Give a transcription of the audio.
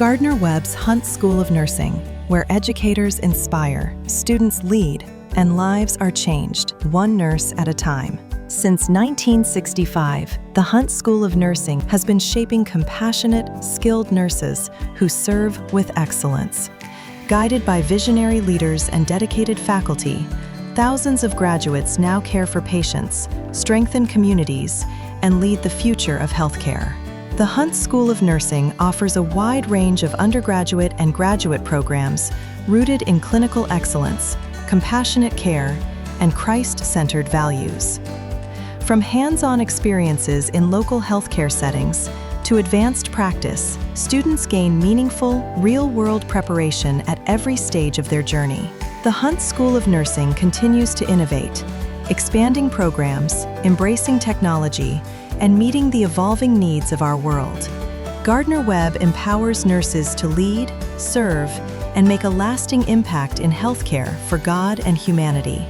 Gardner-Webb's Hunt School of Nursing, where educators inspire, students lead, and lives are changed, one nurse at a time. Since 1965, the Hunt School of Nursing has been shaping compassionate, skilled nurses who serve with excellence. Guided by visionary leaders and dedicated faculty, thousands of graduates now care for patients, strengthen communities, and lead the future of healthcare. The Hunt School of Nursing offers a wide range of undergraduate and graduate programs rooted in clinical excellence, compassionate care, and Christ-centered values. From hands-on experiences in local healthcare settings to advanced practice, students gain meaningful, real-world preparation at every stage of their journey. The Hunt School of Nursing continues to innovate, expanding programs, embracing technology, and meeting the evolving needs of our world. Gardner-Webb empowers nurses to lead, serve, and make a lasting impact in healthcare for God and humanity.